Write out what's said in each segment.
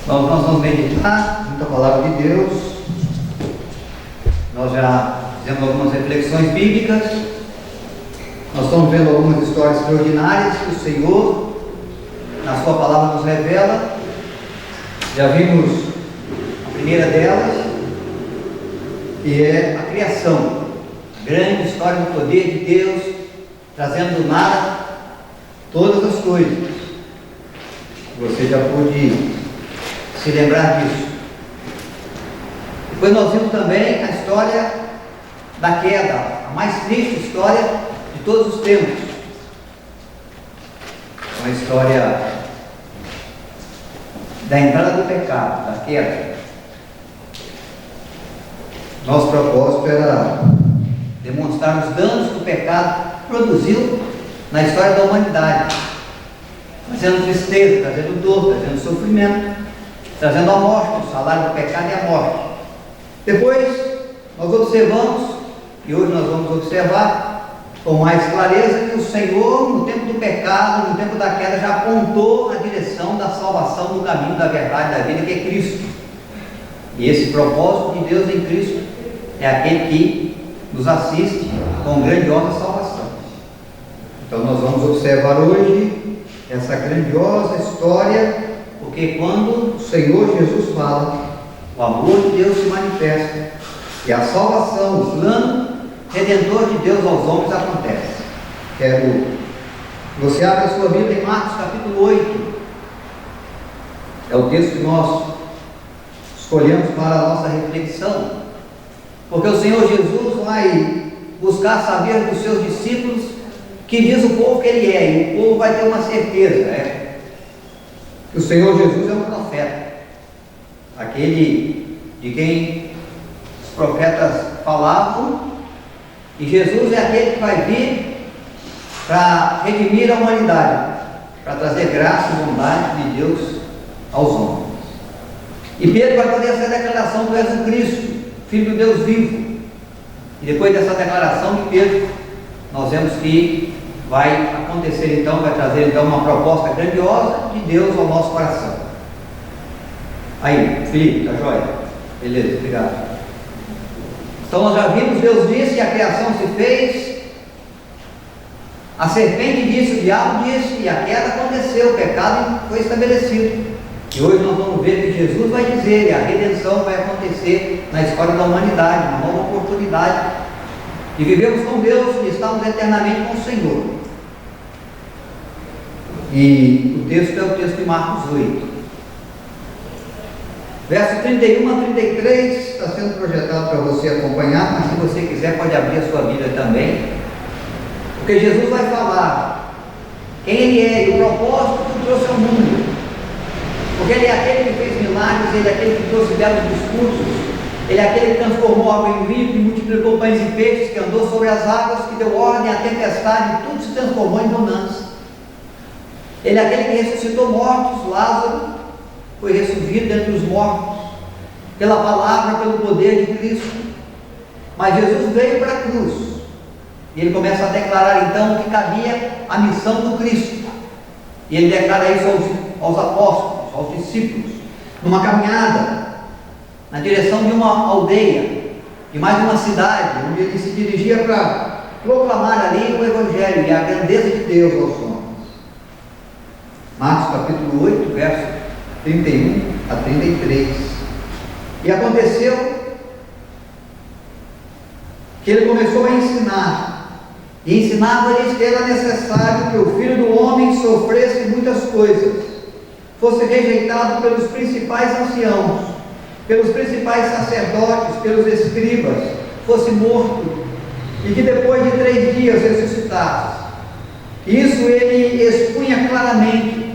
Nós vamos meditar muita palavra de Deus. Nós já fizemos algumas reflexões bíblicas. Nós estamos vendo algumas histórias extraordinárias que o Senhor, na sua palavra, nos revela. Já vimos a primeira delas, que é a criação. Grande história do poder de Deus, trazendo do nada todas as coisas. Você já pôde se lembrar disso. Depois nós vimos também a história da queda, a mais triste história de todos os tempos. Uma história da entrada do pecado, da queda. Nosso propósito era demonstrar os danos que o pecado produziu na história da humanidade, trazendo tristeza, trazendo dor, trazendo sofrimento, trazendo a morte, o salário do pecado é a morte. Depois nós observamos, e hoje nós vamos observar com mais clareza, que o Senhor, no tempo do pecado, no tempo da queda, já apontou a direção da salvação, do caminho da verdade, da vida, que é Cristo. E esse propósito de Deus em Cristo é aquele que nos assiste com grandiosa salvação. Então nós vamos observar hoje essa grandiosa história, porque quando o Senhor Jesus fala, o amor de Deus se manifesta e a salvação, o plano redentor de Deus aos homens acontece. Quero que você abra a sua Bíblia em Marcos capítulo 8. É o texto que nós escolhemos para a nossa reflexão, porque o Senhor Jesus vai buscar saber dos seus discípulos que diz o povo que Ele é, e o povo vai ter uma certeza, que o Senhor Jesus é um profeta, aquele de quem os profetas falavam, e Jesus é aquele que vai vir para redimir a humanidade, para trazer graça e bondade de Deus aos homens. E Pedro vai fazer essa declaração: Tu és o Cristo, Filho do Deus vivo. E depois dessa declaração de Pedro, nós vemos que vai acontecer então, vai trazer então uma proposta grandiosa de Deus ao nosso coração. Aí, Felipe, tá joia? Beleza, obrigado. Então nós já vimos, Deus disse que a criação se fez, a serpente disse, o diabo disse, e a queda aconteceu, o pecado foi estabelecido. E hoje nós vamos ver que Jesus vai dizer, e a redenção vai acontecer na história da humanidade, uma nova oportunidade de vivermos com Deus e estarmos eternamente com o Senhor. E o texto é o texto de Marcos 8. Verso 31 a 33 está sendo projetado para você acompanhar, mas se você quiser pode abrir a sua Bíblia também, porque Jesus vai falar quem Ele é e o propósito que o trouxe ao mundo, porque Ele é aquele que fez milagres, Ele é aquele que trouxe belos discursos, Ele é aquele que transformou água em vinho, que multiplicou pães e peixes, que andou sobre as águas, que deu ordem à tempestade, e tudo se transformou em bonança. Ele é aquele que ressuscitou mortos. Lázaro foi ressurgido dentre os mortos, pela palavra, pelo poder de Cristo. Mas Jesus veio para a cruz, e Ele começa a declarar então que cabia a missão do Cristo, e Ele declara isso aos apóstolos, aos discípulos, numa caminhada na direção de uma aldeia, de mais uma cidade, onde Ele se dirigia para proclamar ali o Evangelho e a grandeza de Deus aos homens. Marcos capítulo 8, verso 31 a 33. E aconteceu que Ele começou a ensinar, e ensinava-lhes que era necessário que o Filho do Homem sofresse muitas coisas, fosse rejeitado pelos principais anciãos, pelos principais sacerdotes, pelos escribas, fosse morto, e que depois de 3 dias ressuscitasse. Isso Ele expunha claramente,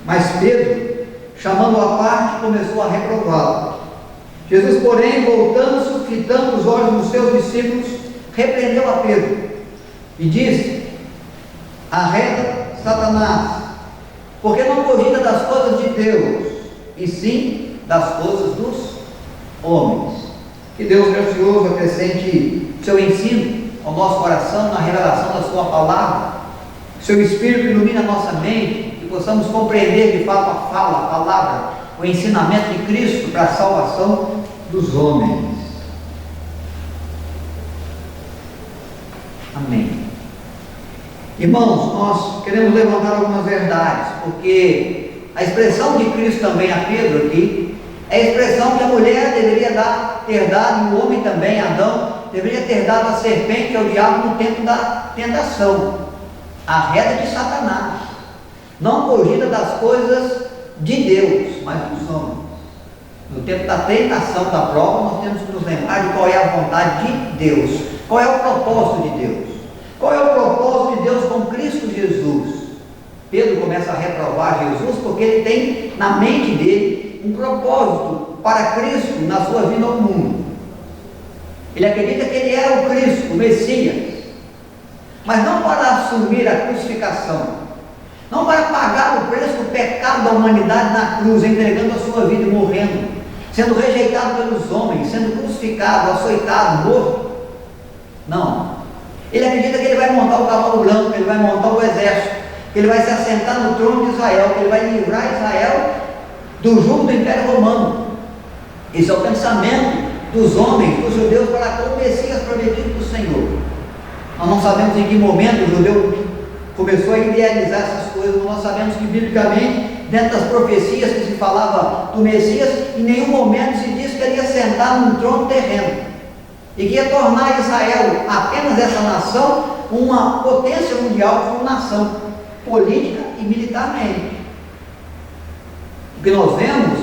mas Pedro, chamando-o à parte, começou a reprová-lo. Jesus, porém, voltando-se, fitando os olhos dos seus discípulos, repreendeu a Pedro e disse: Arreda, Satanás, porque não cogita das coisas de Deus, e sim das coisas dos homens. Que Deus gracioso acrescente seu ensino ao nosso coração, na revelação da sua palavra, seu Espírito ilumina a nossa mente, que possamos compreender de fato a fala, a palavra o ensinamento de Cristo para a salvação dos homens. Amém. Irmãos, nós queremos levantar algumas verdades, porque a expressão de Cristo também a Pedro aqui é a expressão que a mulher deveria ter dado, e o homem também, Adão, deveria ter dado à serpente, ao diabo, no tempo da tentação, a reda de Satanás, não fugida das coisas de Deus, mas dos homens. No tempo da tentação, da prova, nós temos que nos lembrar de qual é a vontade de Deus, qual é o propósito de Deus, qual é o propósito de Deus com Cristo Jesus. Pedro começa a reprovar Jesus porque ele tem na mente dele um propósito para Cristo na sua vinda ao mundo. Ele acredita que ele era o Cristo, o Messias, mas não para assumir a crucificação, não para pagar o preço do pecado da humanidade na cruz, entregando a sua vida e morrendo, sendo rejeitado pelos homens, sendo crucificado, açoitado, morto. Não. Ele acredita que ele vai montar o cavalo branco, que ele vai montar o exército, que ele vai se assentar no trono de Israel, que ele vai livrar Israel do jugo do Império Romano. Esse é o pensamento dos homens, dos judeus, para com o Messias prometido do Senhor. Nós não sabemos em que momento o judeu começou a idealizar essas coisas, mas nós sabemos que biblicamente, dentro das profecias que se falava do Messias, em nenhum momento se diz que ele ia sentar num trono terreno e que ia tornar Israel, apenas essa nação, uma potência mundial como nação, política e militarmente. O que nós vemos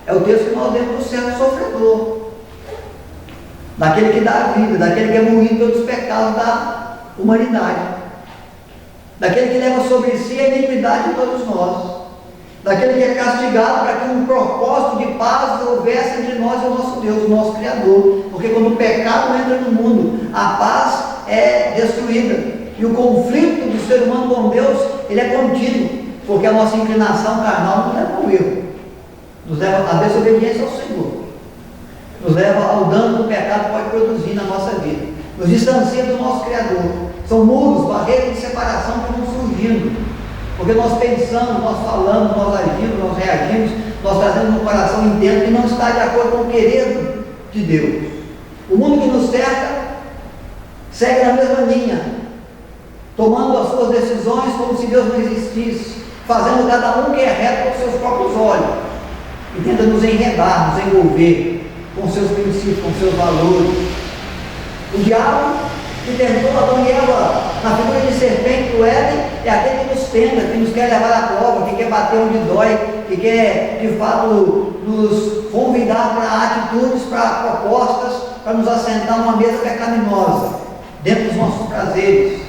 é o texto que nós vemos do servo sofredor, daquele que dá a vida, daquele que é moído pelos pecados da humanidade, daquele que leva sobre si a iniquidade de todos nós, daquele que é castigado para que um propósito de paz houvesse entre nós e o nosso Deus, o nosso Criador, porque quando o pecado entra no mundo, a paz é destruída, e o conflito do ser humano com Deus, ele é contínuo, porque a nossa inclinação carnal nos leva ao erro, nos leva à desobediência ao Senhor, nos leva ao dano que o pecado pode produzir na nossa vida, nos distancia do nosso Criador. São muros, barreiras de separação que vão surgindo, porque nós pensamos, nós falamos, nós agimos, nós reagimos, nós trazemos um coração interno que não está de acordo com o querer de Deus. O mundo que nos cerca segue na mesma linha, tomando as suas decisões como se Deus não existisse, fazendo cada um que é reto com seus próprios olhos, e tenta nos enredar, nos envolver com seus princípios, com seus valores. O diabo que tentou Adão e Eva na figura de serpente do Éden é aquele que nos tenta, que nos quer levar à prova, que quer bater onde dói, que quer de fato nos convidar para atitudes, para propostas, para nos assentar numa mesa pecaminosa, dentro dos nossos prazeres,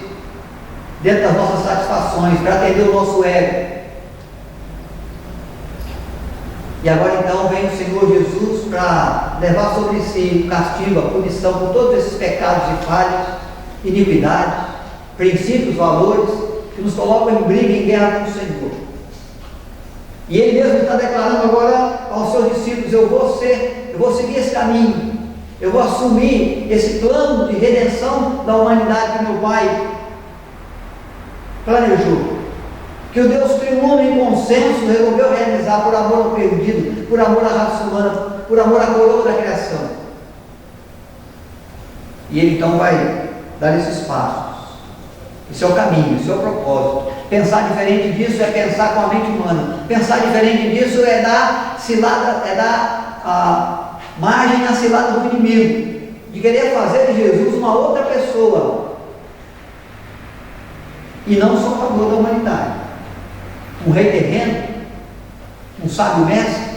dentro das nossas satisfações, para atender o nosso ego. E agora então vem o Senhor Jesus para levar sobre si o castigo, a punição por todos esses pecados e falhas, iniquidades, princípios, valores, que nos colocam em briga, em guerra com o Senhor. E Ele mesmo está declarando agora aos seus discípulos: eu vou seguir esse caminho, eu vou assumir esse plano de redenção da humanidade que meu Pai planejou, que o Deus triuno em consenso resolveu realizar por amor ao perdido, por amor à raça humana, por amor à coroa da criação. E Ele então vai dar esses passos. Esse é o caminho, esse é o propósito. Pensar diferente disso é pensar com a mente humana. Pensar diferente disso é dar cilada, é dar margem à cilada do inimigo, de querer fazer de Jesus uma outra pessoa e não salvador da humanidade. Um rei terreno, um sábio mestre,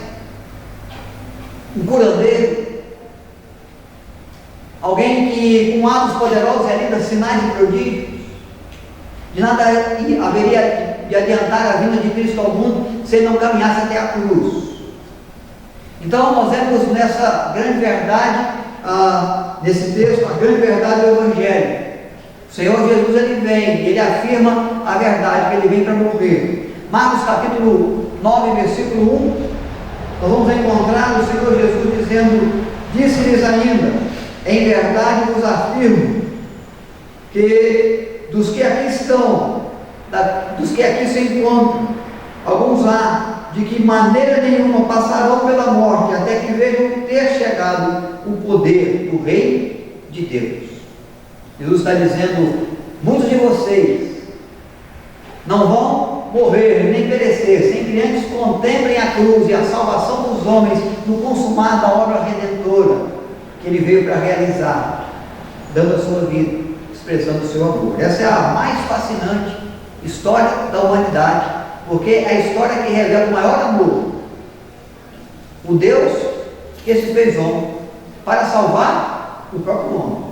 um curandeiro, alguém que com atos poderosos realiza sinais e prodígios. De nada haveria de adiantar a vinda de Cristo ao mundo se ele não caminhasse até a cruz. Então nós vemos nessa grande verdade, nesse texto, a grande verdade do Evangelho. O Senhor Jesus, ele vem, ele afirma a verdade, que ele vem para morrer. Marcos capítulo 9, versículo 1, nós vamos encontrar o Senhor Jesus dizendo: disse-lhes ainda, em verdade vos afirmo, que dos que aqui estão, dos que aqui se encontram, alguns há de que maneira nenhuma passarão pela morte, até que vejam ter chegado o poder do Rei de Deus. Jesus está dizendo: muitos de vocês não vão morrer nem perecer, sem que antes contemplem a cruz e a salvação dos homens no consumar da obra redentora que Ele veio para realizar, dando a sua vida, expressando o seu amor. Essa é a mais fascinante história da humanidade, porque é a história que revela o maior amor. O Deus que se fez homem para salvar o próprio homem.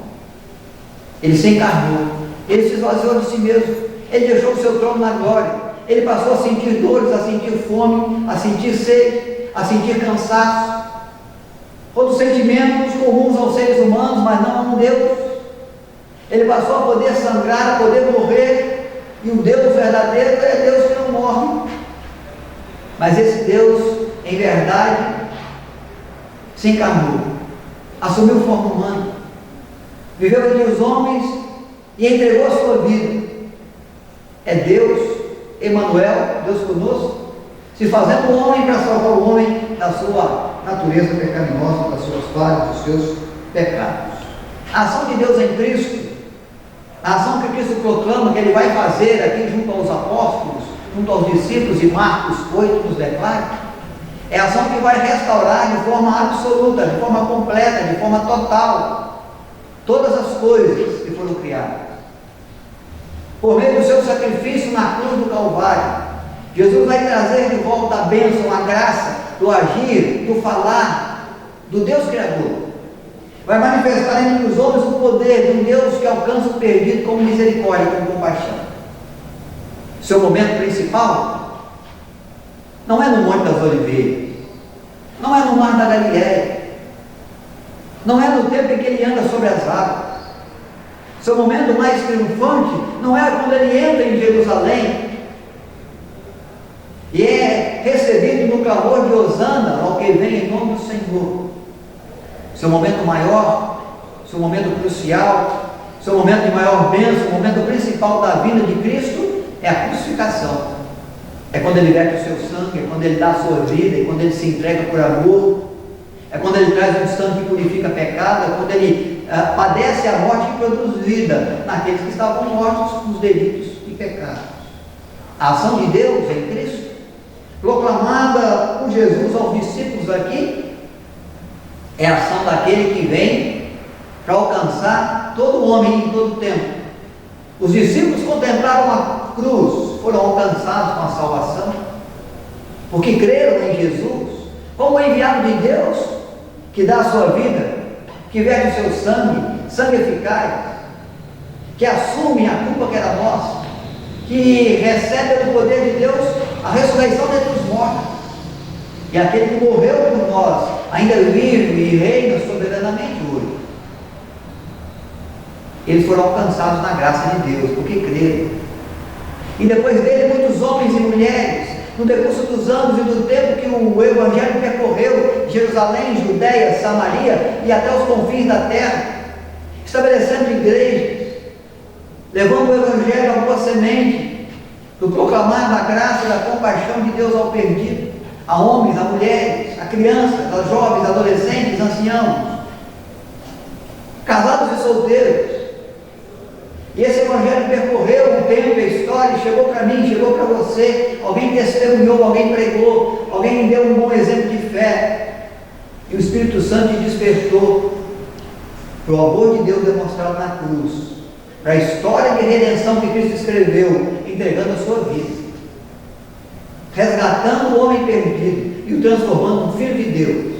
Ele se encarnou, Ele se esvaziou de si mesmo, Ele deixou o seu trono na glória, Ele passou a sentir dores, a sentir fome, a sentir sede, a sentir cansaço, todos os sentimentos comuns aos seres humanos, mas não a um Deus. Ele passou a poder sangrar, a poder morrer, e o Deus verdadeiro é Deus que não morre. Mas esse Deus, em verdade, se encarnou, assumiu forma humana, viveu entre os homens e entregou a sua vida. É Deus, Emanuel, Deus conosco, se fazendo homem para salvar o homem da sua natureza pecaminosa, das suas falhas, dos seus pecados. A ação de Deus em Cristo, a ação que Cristo proclama que Ele vai fazer aqui junto aos apóstolos, junto aos discípulos, e Marcos 8 nos declara, é a ação que vai restaurar de forma absoluta, de forma completa, de forma total, todas as coisas que foram criadas. Por meio do seu sacrifício na cruz do Calvário, Jesus vai trazer de volta a bênção, a graça, do agir, do falar, do Deus Criador. Vai manifestar entre os homens o poder de um Deus que alcança o perdido com misericórdia, com compaixão. Seu momento principal não é no Monte das Oliveiras, não é no Mar da Galileia, não é no tempo em que Ele anda sobre as águas. Seu momento mais triunfante não é quando Ele entra em Jerusalém e é recebido no clamor de Hosana ao que vem em nome do Senhor. Seu momento maior, seu momento crucial, seu momento de maior bênção, o momento principal da vinda de Cristo é a crucificação. É quando Ele verte o seu sangue, é quando Ele dá a sua vida, é quando Ele se entrega por amor, é quando Ele traz um sangue que purifica pecado, é quando Ele padece a morte que produz vida naqueles que estavam mortos nos delitos e pecados. A ação de Deus em Cristo, proclamada por Jesus aos discípulos aqui, é a ação daquele que vem para alcançar todo homem em todo tempo. Os discípulos contemplaram a cruz, foram alcançados com a salvação, porque creram em Jesus como enviado de Deus, que dá a sua vida, que verte o seu sangue, sangue eficaz, que assume a culpa que era nossa, que recebe do poder de Deus a ressurreição dentre os mortos, e aquele que morreu por nós ainda vive e reina soberanamente hoje. Eles foram alcançados na graça de Deus, porque creram. E depois dele, muitos homens e mulheres, no decurso dos anos e do tempo que o Evangelho percorreu Jerusalém, Judeia, Samaria e até os confins da terra, estabelecendo igrejas, levando o Evangelho à boa semente, do proclamar da graça e da compaixão de Deus ao perdido, a homens, a mulheres, a crianças, a jovens, adolescentes, anciãos, casados e solteiros. E esse Evangelho percorreu o tempo, a história, chegou para mim, chegou para você, alguém testemunhou, alguém pregou, alguém deu um bom exemplo de fé, e o Espírito Santo te despertou para o amor de Deus demonstrado na cruz, para a história de redenção que Cristo escreveu, entregando a sua vida, resgatando o homem perdido e o transformando num filho de Deus,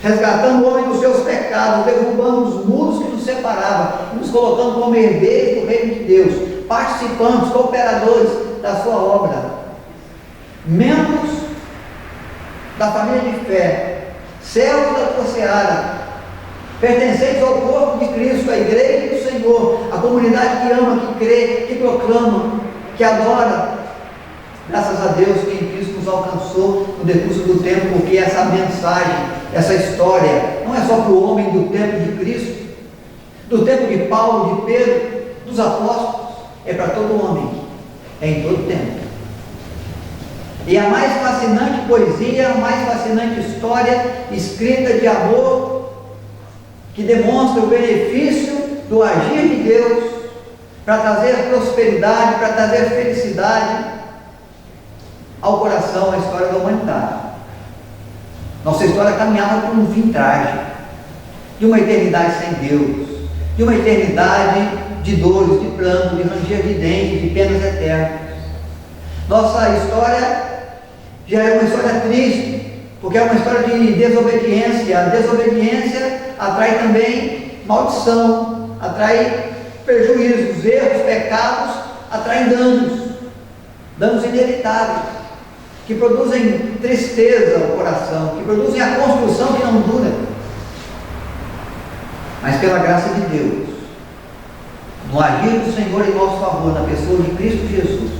resgatando o homem dos seus pecados, derrubando os muros que nos separavam, e nos colocando como herdeiros do reino de Deus, participantes, cooperadores da sua obra, membros da família de fé, servos da tua seara, pertencentes ao corpo de Cristo, a igreja do Senhor, a comunidade que ama, que crê, que proclama, que adora. Graças a Deus que em Cristo nos alcançou no decurso do tempo, porque essa mensagem, essa história, não é só para o homem do tempo de Cristo, do tempo de Paulo, de Pedro, dos apóstolos, é para todo homem, é em todo tempo. E a mais fascinante poesia, a mais fascinante história escrita de amor, que demonstra o benefício do agir de Deus para trazer prosperidade, para trazer felicidade ao coração, à história da humanidade. Nossa história caminhava por um fim trágico, de uma eternidade sem Deus, de uma eternidade de dores, de pranto, de ranger de dentes, de penas eternas. Nossa história já é uma história triste, porque é uma história de desobediência. A desobediência atrai também maldição, atrai prejuízos, erros, pecados, atraem danos inevitáveis, que produzem tristeza ao coração, que produzem a construção que não dura. Mas pela graça de Deus, no agir do Senhor em nosso favor, na pessoa de Cristo Jesus,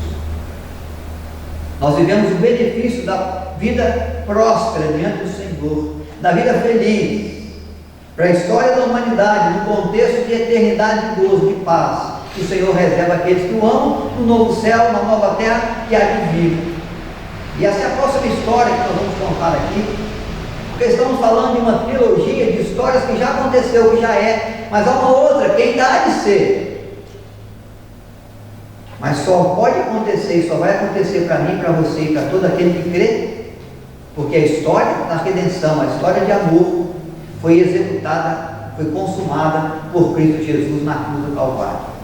nós vivemos o benefício da vida próspera diante do Senhor, da vida feliz, para a história da humanidade, no contexto de eternidade, de gozo, de paz, que o Senhor reserva àqueles que o amam, no novo céu, na nova terra que há de vir. E essa é a próxima história que nós vamos contar aqui, porque estamos falando de uma trilogia de histórias que já aconteceu, que já é, mas há uma outra que ainda há de ser. Mas só pode acontecer e só vai acontecer para mim, para você e para todo aquele que crê, porque a história da redenção, a história de amor, foi executada, foi consumada por Cristo Jesus na cruz do Calvário.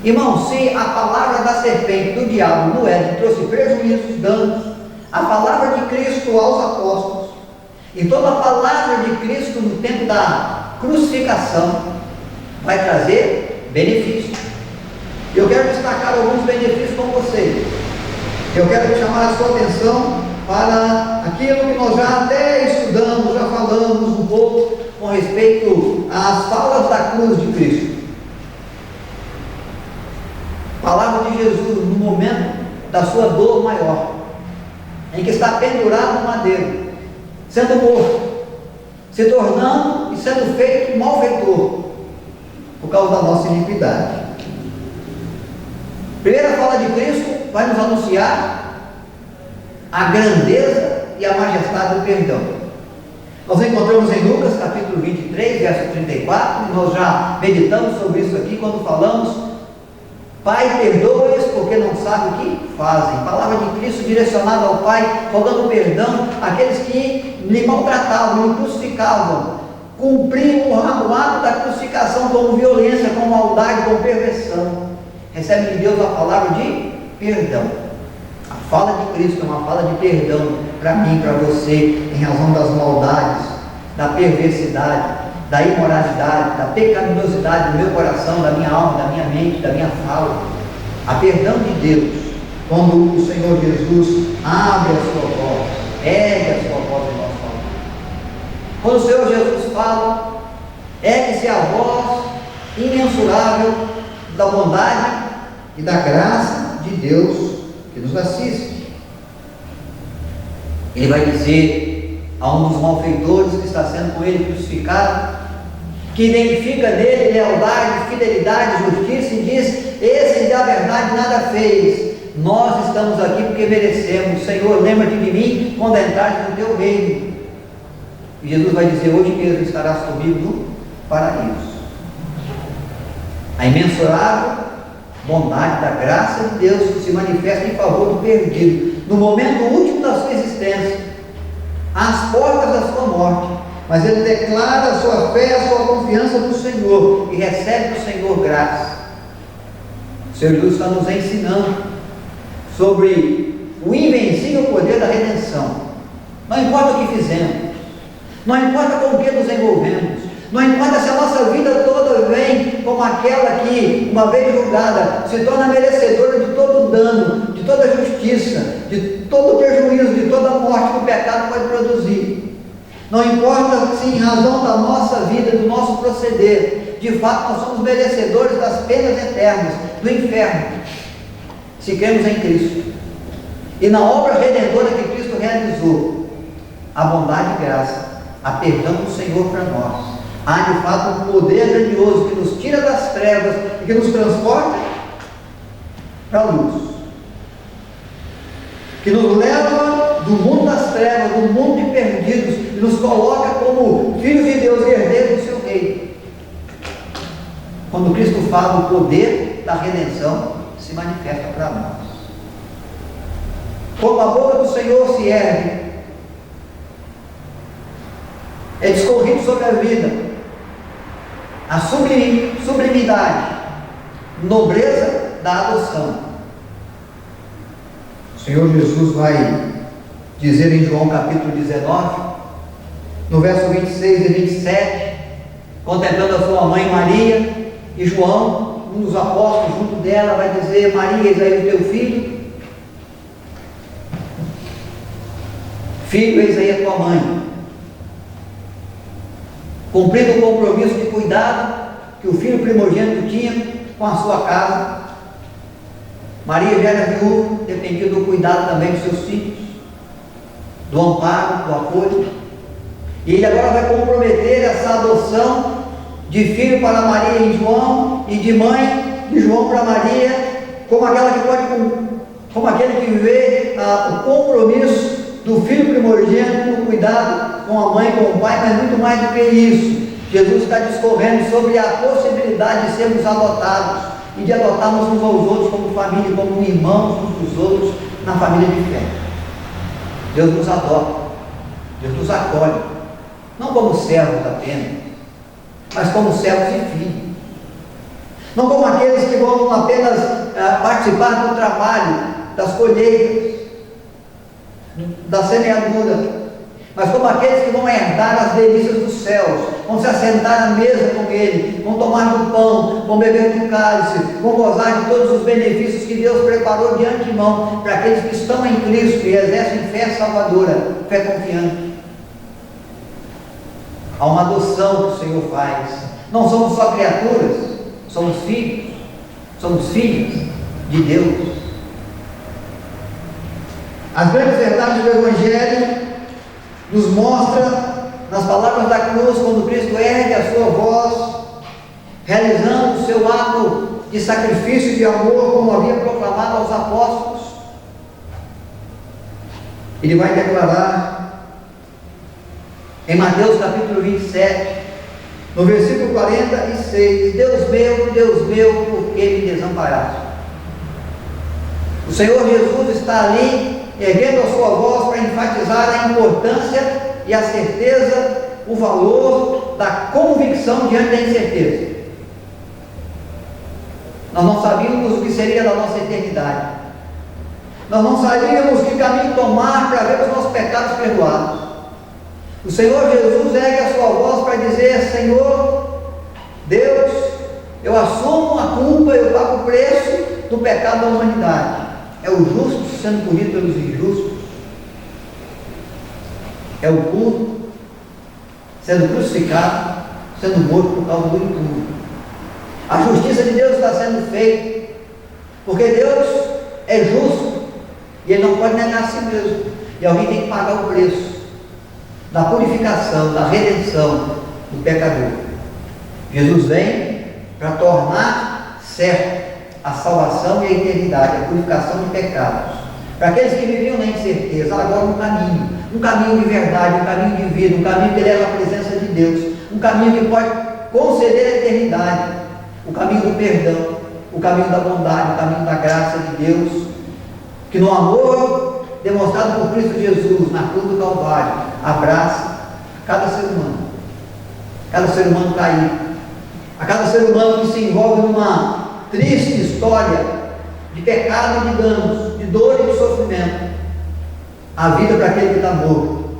Irmão, se a palavra da serpente, do diabo, no Éden, trouxe prejuízos, danos, a palavra de Cristo aos apóstolos, e toda a palavra de Cristo no tempo da crucificação, vai trazer benefícios. Eu quero destacar alguns benefícios com vocês. Eu quero chamar a sua atenção para aquilo que nós já até estudamos, já falamos um pouco com respeito às falas da cruz de Cristo. Palavra de Jesus no momento da sua dor maior, em que está pendurado no madeiro, sendo morto, se tornando e sendo feito malfeitor, por causa da nossa iniquidade. Primeira fala de Cristo vai nos anunciar a grandeza e a majestade do perdão. Nós encontramos em Lucas capítulo 23, verso 34, e nós já meditamos sobre isso aqui quando falamos: Pai, perdoa-os porque não sabem o que fazem. Palavra de Cristo direcionada ao Pai, rogando perdão àqueles que lhe maltratavam, lhe crucificavam, cumpriam o ato da crucificação com violência, com maldade, com perversão. Recebe de Deus a palavra de perdão. A fala de Cristo é uma fala de perdão para mim, para você, em razão das maldades, da perversidade, da imoralidade, da pecaminosidade do meu coração, da minha alma, da minha mente, da minha fala. A perdão de Deus, quando o Senhor Jesus abre a sua voz, ergue a sua voz em nosso favor. Quando o Senhor Jesus fala, ergue-se a voz imensurável da bondade e da graça de Deus que nos assiste. Ele vai dizer a um dos malfeitores que está sendo com ele crucificado, que identifica nele lealdade, fidelidade, justiça, e diz: esse da verdade nada fez, nós estamos aqui porque merecemos. Senhor, lembra-te de mim quando entrares no teu reino. E Jesus vai dizer: hoje mesmo estarás comigo no paraíso. A imensurável bondade da graça de Deus que se manifesta em favor do perdido, no momento último da sua existência, às portas da sua morte, mas ele declara a sua fé, a sua confiança no Senhor, e recebe do Senhor graça. O Senhor Jesus está nos ensinando sobre o invencível poder da redenção. Não importa o que fizemos, não importa com o que nos envolvemos, não importa se a nossa vida toda vem como aquela que, uma vez julgada, se torna merecedora de todo dano, de toda justiça, de todo prejuízo, de toda morte que o pecado pode produzir. Não importa se em razão da nossa vida, do nosso proceder, de fato nós somos merecedores das penas eternas, do inferno, se cremos em Cristo. E na obra redentora que Cristo realizou, a bondade e graça, a perdão do Senhor para nós. Há de fato um poder grandioso que nos tira das trevas e que nos transporta para a luz. que nos leva do mundo das trevas, do mundo de perdidos, e nos coloca como filhos de Deus e herdeiros do seu reino. Quando Cristo fala, o poder da redenção se manifesta para nós. Como a boca do Senhor se ergue, é discorrido sobre a vida, a sublimidade, nobreza da adoção. O Senhor Jesus vai dizer em João capítulo 19, no verso 26 e 27, contemplando a sua mãe Maria, e João, um dos apóstolos, junto dela, vai dizer: Maria, eis aí o teu filho, filho, eis aí a tua mãe. Cumprindo o compromisso de cuidado que o filho primogênito tinha com a sua casa, Maria já era viúva, dependia do cuidado também dos seus filhos, do amparo, do apoio, e ele agora vai comprometer essa adoção de filho para Maria em João, e de mãe de João para Maria, como aquele que vê o compromisso do filho primogênito no cuidado com a mãe, com o pai, mas muito mais do que isso. Jesus está discorrendo sobre a possibilidade de sermos adotados e de adotarmos uns aos outros como família, como irmãos uns dos outros na família de fé. Deus nos adota, Deus nos acolhe, não como servos apenas, mas como servos e filhos. Não como aqueles que vão apenas participar do trabalho, das colheitas, da semeadura, mas como aqueles que vão herdar as delícias dos céus, vão se assentar à mesa com Ele, vão tomar do pão, vão beber do cálice, vão gozar de todos os benefícios que Deus preparou de antemão para aqueles que estão em Cristo e exercem fé salvadora, fé confiante. Há uma adoção que o Senhor faz. Não somos só criaturas, somos filhos, somos filhas de Deus. As grandes verdades do Evangelho nos mostra nas palavras da cruz, quando Cristo ergue a sua voz, realizando o seu ato de sacrifício e de amor, como havia proclamado aos apóstolos. Ele vai declarar em Mateus capítulo 27, no versículo 46, Deus meu, por que me desamparaste? O Senhor Jesus está ali erguendo a sua voz para enfatizar a importância e a certeza, o valor da convicção diante da incerteza. Nós não sabíamos o que seria da nossa eternidade. Nós não sabíamos que caminho tomar para ver os nossos pecados perdoados. O Senhor Jesus ergue a sua voz para dizer: Senhor, Deus, eu assumo a culpa, eu pago o preço do pecado da humanidade. É o justo sendo punido pelos injustos, é o puro sendo crucificado, sendo morto por causa do impuro. A justiça de Deus está sendo feita, porque Deus é justo e Ele não pode negar a si mesmo, e alguém tem que pagar o preço da purificação, da redenção do pecador. Jesus vem para tornar certo a salvação e a eternidade, a purificação de pecados, para aqueles que viviam na incerteza, agora um caminho de verdade, um caminho de vida, um caminho que leva à presença de Deus, um caminho que pode conceder a eternidade, o caminho do perdão, o caminho da bondade, o caminho da graça de Deus, que no amor demonstrado por Cristo Jesus na cruz do Calvário, abraça cada ser humano caído, a cada ser humano que se envolve numa triste história de pecado e de danos, de dor e de sofrimento, a vida para aquele que está morto.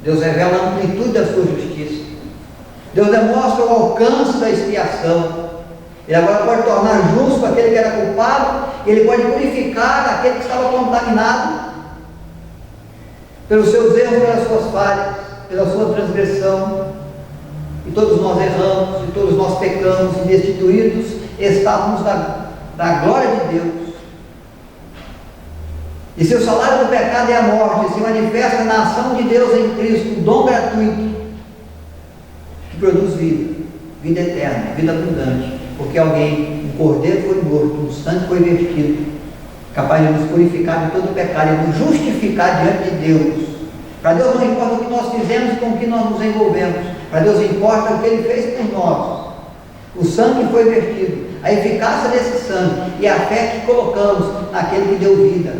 Deus revela a amplitude da sua justiça, Deus demonstra o alcance da expiação. Ele agora pode tornar justo aquele que era culpado, e Ele pode purificar aquele que estava contaminado pelos seus erros, pelas suas falhas, pela sua transgressão. E todos nós erramos, e todos nós pecamos, e destituídos estávamos da glória de Deus. E se o salário do pecado é a morte, se manifesta na ação de Deus em Cristo, um dom gratuito, que produz vida eterna, vida abundante, porque alguém, um cordeiro foi morto, um sangue foi vertido, capaz de nos purificar de todo pecado e nos justificar diante de Deus. Para Deus não importa o que nós fizemos e com o que nós nos envolvemos. Para Deus importa o que Ele fez por nós. O sangue foi vertido, a eficácia desse sangue e a fé que colocamos naquele que deu vida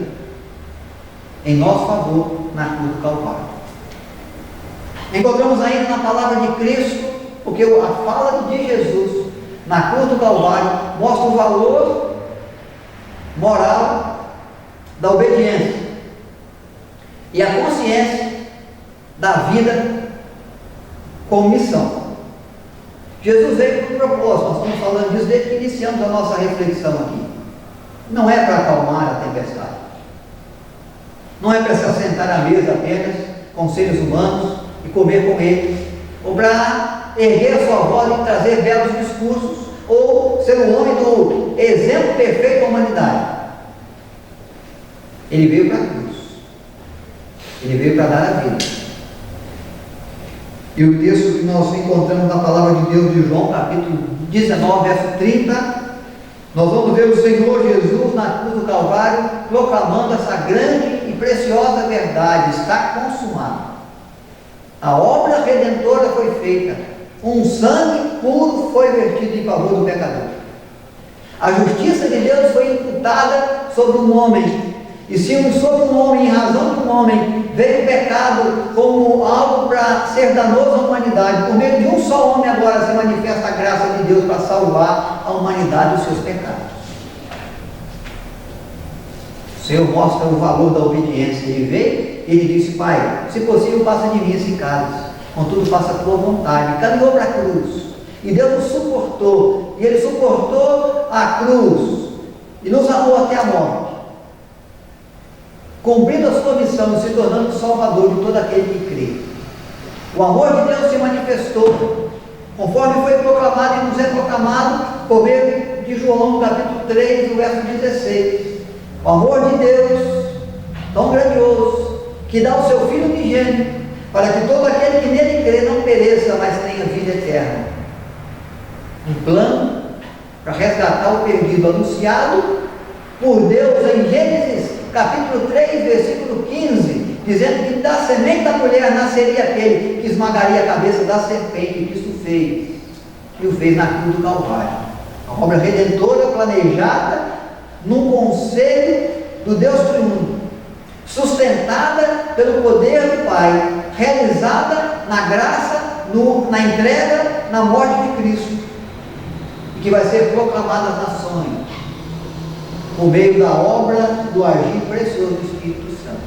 em nosso favor na cruz do Calvário. Encontramos ainda na palavra de Cristo, porque a fala de Jesus na cruz do Calvário mostra o valor moral da obediência e a consciência da vida com missão. Jesus veio com um propósito, nós estamos falando disso desde que iniciamos a nossa reflexão aqui. Não é para acalmar a tempestade, não é para se assentar à mesa apenas com seres humanos e comer com eles, ou para erguer a sua voz e trazer belos discursos, ou ser o homem do exemplo perfeito da humanidade. Ele veio para a cruz, ele veio para dar a vida. E o texto que nós encontramos na palavra de Deus de João, capítulo 19, verso 30, nós vamos ver o Senhor Jesus na cruz do Calvário proclamando essa grande e preciosa verdade: está consumado. A obra redentora foi feita, um sangue puro foi vertido em favor do pecador. A justiça de Deus foi imputada sobre um homem, e se sobre um homem, em razão de um homem, veio o pecado como algo para ser danoso à humanidade, por meio de um só homem agora se manifesta a graça de Deus para salvar a humanidade dos seus pecados. O Senhor mostra o valor da obediência. Ele veio, ele disse: Pai, se possível passa de mim esse cálice, contudo faça a tua vontade. Caminhou para a cruz, e Deus nos suportou, e Ele suportou a cruz, e nos amou até a morte, cumprindo a sua missão e se tornando o Salvador de todo aquele que crê. O amor de Deus se manifestou, conforme foi proclamado e nos é proclamado por meio de João, capítulo 3, verso 16. O amor de Deus, tão grandioso, que dá o seu Filho unigênito, para que todo aquele que nele crê não pereça, mas tenha vida eterna. Um plano para resgatar o perdido, anunciado por Deus em Gênesis capítulo 3, versículo 15, dizendo que da semente da mulher nasceria aquele que esmagaria a cabeça da serpente, que isso fez, e o fez na cruz do Calvário. A obra redentora planejada num conselho do Deus triuno, sustentada pelo poder do Pai, realizada na graça, na entrega, na morte de Cristo, e que vai ser proclamada às nações por meio da obra do agir precioso do Espírito Santo.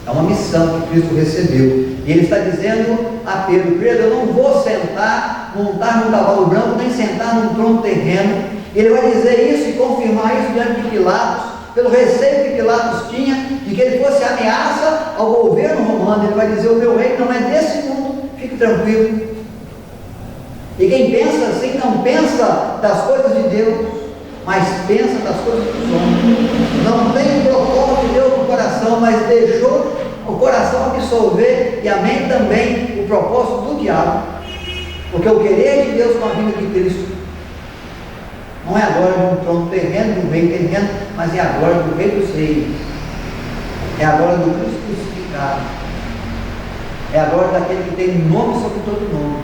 É uma missão que Cristo recebeu. E Ele está dizendo a Pedro: Pedro, eu não vou montar num cavalo branco, nem sentar num trono terreno. Ele vai dizer isso e confirmar isso diante de Pilatos, pelo receio que Pilatos tinha de que ele fosse ameaça ao governo romano. Ele vai dizer: o meu reino não é desse mundo, fique tranquilo. E quem pensa assim não pensa das coisas de Deus, mas pensa das coisas dos homens. Não tem o propósito de Deus no coração, mas deixou o coração absorver e a mente também o propósito do diabo. Porque o querer de Deus com a vinda de Cristo não é agora de um trono terreno, de um rei terreno, mas é agora do Rei dos Reis. É agora do Cristo crucificado. É agora daquele que tem nome sobre todo nome,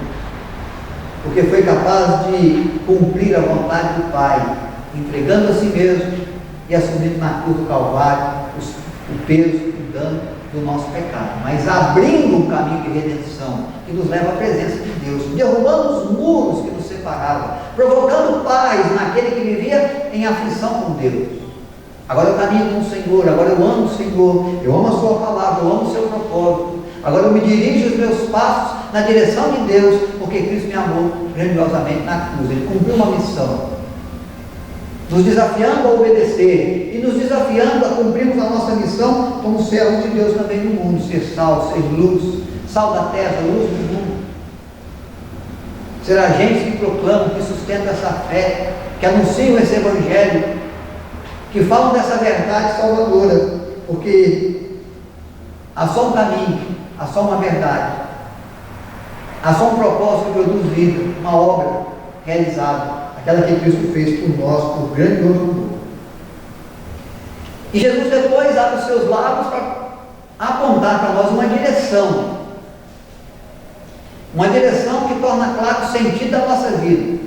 porque foi capaz de cumprir a vontade do Pai, entregando a si mesmo e assumindo na cruz do Calvário o peso e o dano do nosso pecado, mas abrindo um caminho de redenção que nos leva à presença de Deus, derrubando os muros que nos separavam, provocando paz naquele que vivia em aflição com Deus. Agora eu caminho com o Senhor, agora eu amo o Senhor, eu amo a sua palavra, eu amo o seu propósito, agora eu me dirijo os meus passos na direção de Deus, porque Cristo me amou grandiosamente na cruz. Ele cumpriu uma missão, nos desafiando a obedecer e nos desafiando a cumprirmos a nossa missão como servos de Deus também no mundo, ser sal, ser luz, sal da terra, luz do mundo, ser agentes que proclamam, que sustentam essa fé, que anunciam esse evangelho, que falam dessa verdade salvadora, porque há só um caminho, há só uma verdade, há só um propósito que produz vida, uma obra realizada, aquela que Cristo fez por nós, por grande amor. E Jesus depois abre os seus lábios para apontar para nós uma direção que torna claro o sentido da nossa vida.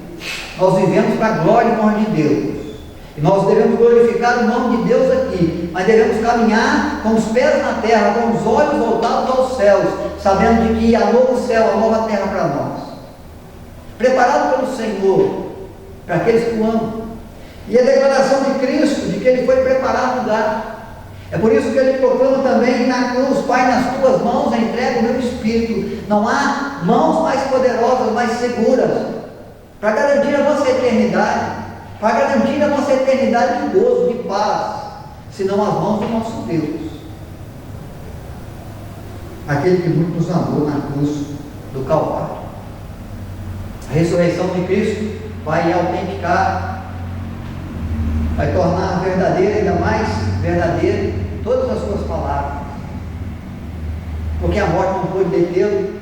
Nós vivemos para a glória e honra de Deus, e nós devemos glorificar o nome de Deus aqui, mas devemos caminhar com os pés na terra, com os olhos voltados aos céus, sabendo de que há novo céu, há nova terra para nós, preparado pelo Senhor para aqueles que o amam. E a declaração de Cristo de que Ele foi preparar lugar. É por isso que Ele proclama também na cruz: Pai, nas tuas mãos entrego o meu espírito. Não há mãos mais poderosas, mais seguras para garantir a nossa eternidade, para garantir a nossa eternidade de gozo, de paz, senão as mãos do nosso Deus, aquele que muito nos amou na cruz do Calvário. A ressurreição de Cristo vai autenticar, vai tornar verdadeira, ainda mais verdadeira, todas as suas palavras, porque a morte não pôde detê-lo,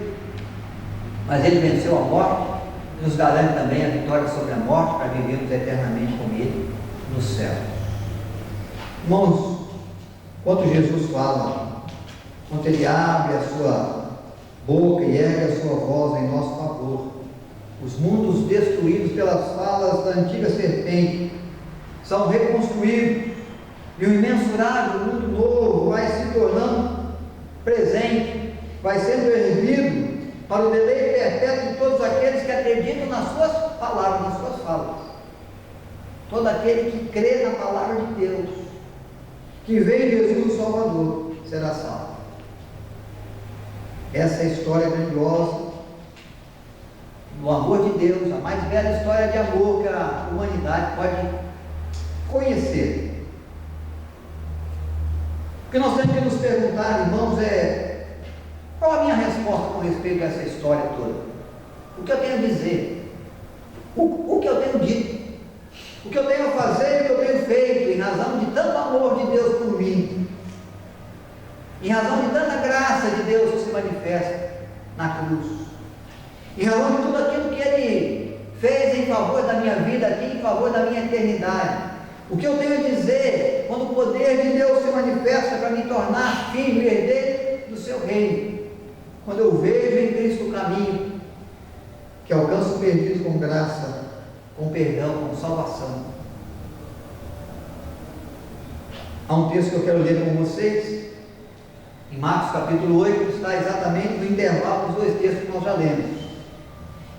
mas Ele venceu a morte, nos garante também a vitória sobre a morte, para vivermos eternamente com Ele no céu. Irmãos, quando Jesus fala, quando Ele abre a sua boca e ergue a sua voz em nosso favor, os mundos destruídos pelas falas da antiga serpente são reconstruídos, e o imensurável mundo novo vai se tornando presente, vai sendo erguido para o deleite perpétuo de todos aqueles que acreditam nas suas palavras, nas suas falas. Todo aquele que crê na palavra de Deus, que vem Jesus o Salvador, será salvo. Essa é a história grandiosa do amor de Deus, a mais bela história de amor que a humanidade pode conhecer. O que nós temos que nos perguntar, irmãos, qual a minha resposta com respeito a essa história toda? O que eu tenho a dizer? O que eu tenho dito? O que eu tenho a fazer e o que eu tenho feito, em razão de tanto amor de Deus por mim, em razão de tanta graça de Deus que se manifesta na cruz, em razão de tudo aquilo que Ele fez em favor da minha vida aqui, em favor da minha eternidade. O que eu tenho a dizer quando o poder de Deus se manifesta para me tornar filho e herdeiro do seu reino? Quando eu vejo em Cristo o caminho que alcança o perdido com graça, com perdão, com salvação. Há um texto que eu quero ler com vocês, em Marcos capítulo 8, está exatamente no intervalo dos dois textos que nós já lemos.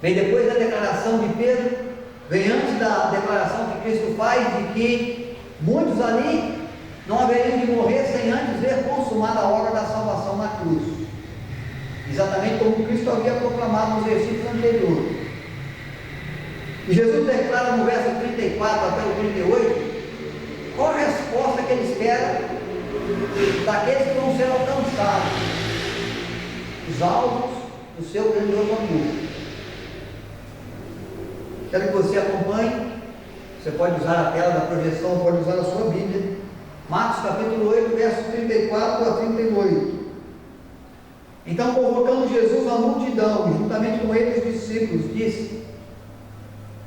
Vem depois da declaração de Pedro, vem antes da declaração que Cristo faz de que muitos ali não haveriam de morrer sem antes ver consumada a obra da salvação na cruz, exatamente como Cristo havia proclamado nos versículos anteriores. E Jesus declara no verso 34 até o 38 qual a resposta que Ele espera daqueles que vão ser alcançados, os alvos do seu grandioso amor. Quero que você acompanhe. Você pode usar a tela da projeção, pode usar a sua Bíblia. Marcos capítulo 8, versos 34 a 38. Então, convocando Jesus a multidão, e juntamente com ele os discípulos, disse: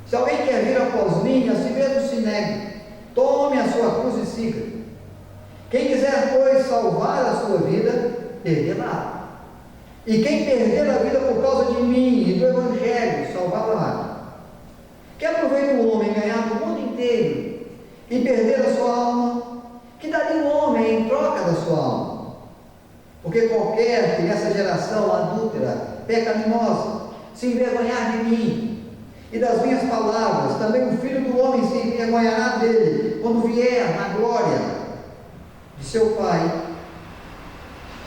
se alguém quer vir após mim, a si mesmo se negue, tome a sua cruz e siga. Quem quiser, pois, salvar a sua vida, perdê-la. E quem perder a vida por causa de mim e do Evangelho, salvá-la. Que aproveita o homem ganhar o mundo inteiro e perder a sua alma? Que daria o homem em troca da sua alma? Porque qualquer que nessa geração adúltera, pecaminosa, se envergonhar de mim e das minhas palavras, também o Filho do Homem se envergonhará dele, quando vier na glória de seu Pai,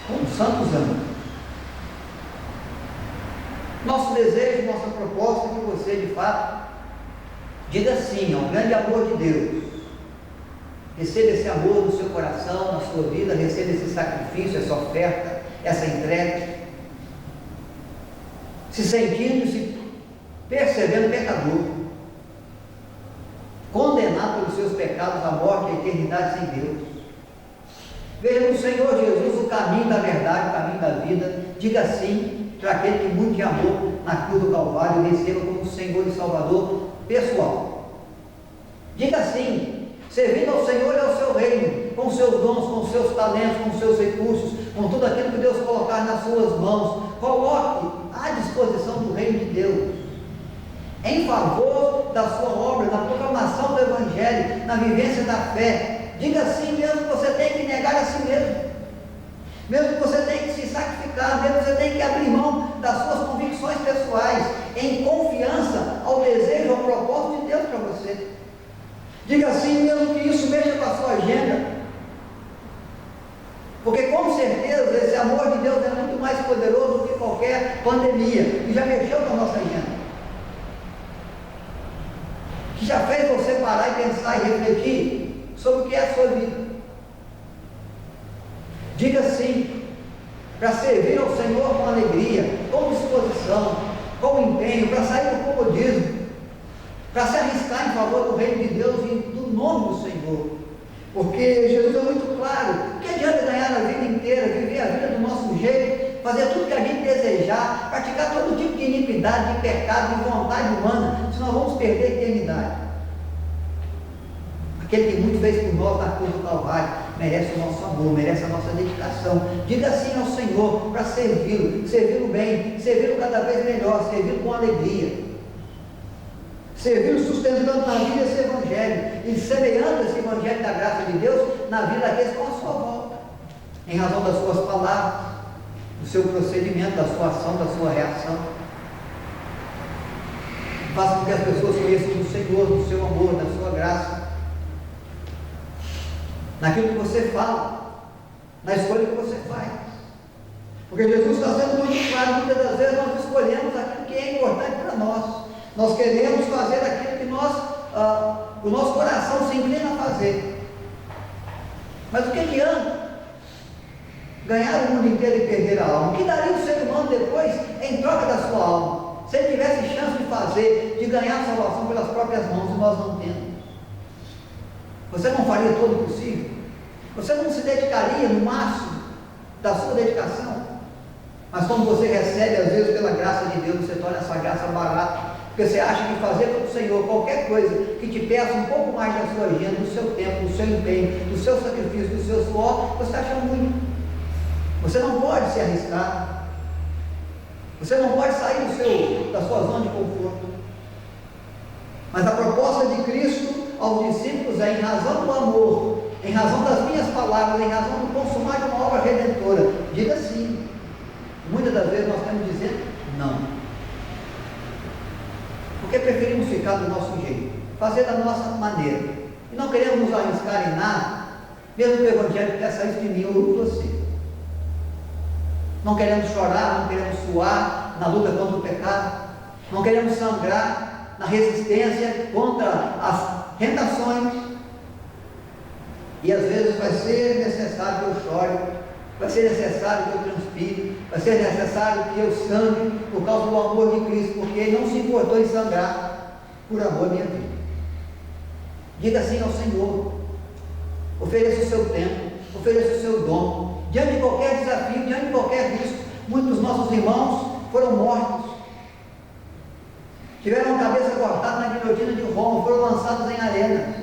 com os santos anjos. Nosso desejo, nossa proposta é que você, de fato, diga sim ao grande amor de Deus. Receba esse amor no seu coração, na sua vida, receba esse sacrifício, essa oferta, essa entrega, se sentindo, se percebendo pecador, condenado pelos seus pecados à morte e à eternidade sem Deus. Veja no Senhor Jesus o caminho da verdade, o caminho da vida. Diga sim para aquele que muito te amou na cruz do Calvário e receba como Senhor e Salvador pessoal. Diga sim servindo ao Senhor e ao seu reino, com seus dons, com seus talentos, com seus recursos, com tudo aquilo que Deus colocar nas suas mãos. Coloque à disposição do reino de Deus, em favor da sua obra, na proclamação do Evangelho, na vivência da fé. Diga sim, mesmo que você tenha que negar a si mesmo, mesmo que você tenha que se sacrificar, mesmo que você tenha que abrir mão das suas convicções pessoais, em confiança ao desejo, ao propósito de Deus para você. Diga sim, mesmo que isso mexa com a sua agenda, porque com certeza esse amor de Deus é muito mais poderoso do que qualquer pandemia, que já mexeu com a nossa agenda, que já fez você parar e pensar e refletir sobre o que é a sua vida. Diga sim, para servir ao Senhor com alegria, com disposição, com empenho, para sair do comodismo, para se arriscar em favor do reino de Deus e do nome do Senhor. Porque Jesus é muito claro: que adianta ganhar a vida inteira, viver a vida do nosso jeito, fazer tudo que a gente desejar, praticar todo tipo de iniquidade, de pecado, de vontade humana, se nós vamos perder a eternidade? Aquele que muito fez por nós na cruz do Calvário merece o nosso amor, merece a nossa dedicação. Diga sim ao Senhor para servi-lo, servi-lo bem, servi-lo cada vez melhor, servi-lo com alegria, servi-lo sustentando na vida esse Evangelho e semeando esse Evangelho da graça de Deus na vida daqueles com a sua volta, em razão das suas palavras, do seu procedimento, da sua ação, da sua reação. Faça com que as pessoas conheçam do Senhor, do seu amor, da sua graça, naquilo que você fala, na escolha que você faz. Porque Jesus está sendo muito claro: muitas das vezes nós escolhemos aquilo que é importante para nós. Nós queremos fazer aquilo que o nosso coração se inclina a fazer. Mas o que adianta ganhar o mundo inteiro e perder a alma? O que daria o ser humano depois em troca da sua alma, se ele tivesse chance de fazer, de ganhar a salvação pelas próprias mãos, e nós não temos? Você não faria todo o possível? Você não se dedicaria no máximo da sua dedicação? Mas como você recebe, às vezes, pela graça de Deus, você torna essa graça barata, porque você acha que fazer para o Senhor qualquer coisa que te peça um pouco mais da sua agenda, do seu tempo, do seu empenho, do seu sacrifício, do seu suor, você acha muito. Você não pode se arriscar, você não pode sair da sua zona de conforto. Mas a proposta de Cristo aos discípulos é: em razão do amor, em razão das minhas palavras, em razão do consumar de uma obra redentora, diga sim. Muitas das vezes nós temos que dizer não, porque preferimos ficar do nosso jeito, fazer da nossa maneira, e não queremos nos arriscar em nada, mesmo que o Evangelho peça isso de mim ou de você. Não queremos chorar, não queremos suar na luta contra o pecado, não queremos sangrar na resistência contra as tentações. E às vezes vai ser necessário que eu chore, vai ser necessário que eu transpire, vai ser necessário que eu sangre por causa do amor de Cristo, porque Ele não se importou em sangrar por amor à minha vida. Diga sim ao Senhor, ofereça o seu tempo, ofereça o seu dom, diante de qualquer desafio, diante de qualquer risco. Muitos dos nossos irmãos foram mortos, tiveram a cabeça cortada na guilhotina de Roma, foram lançados em arenas,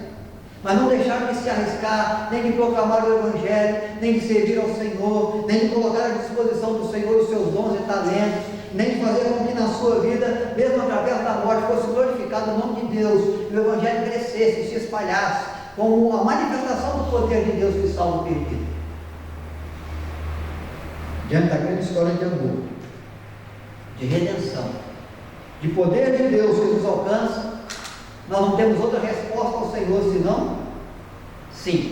mas não deixaram de se arriscar, nem de proclamar o Evangelho, nem de servir ao Senhor, nem de colocar à disposição do Senhor os seus dons e talentos, nem de fazer com que na sua vida, mesmo através da morte, fosse glorificado o nome de Deus, e o Evangelho crescesse e se espalhasse como a manifestação do poder de Deus que salva o perdido. Diante da grande história de amor, de redenção, de poder de Deus que nos alcança, nós não temos outra resposta ao Senhor senão sim.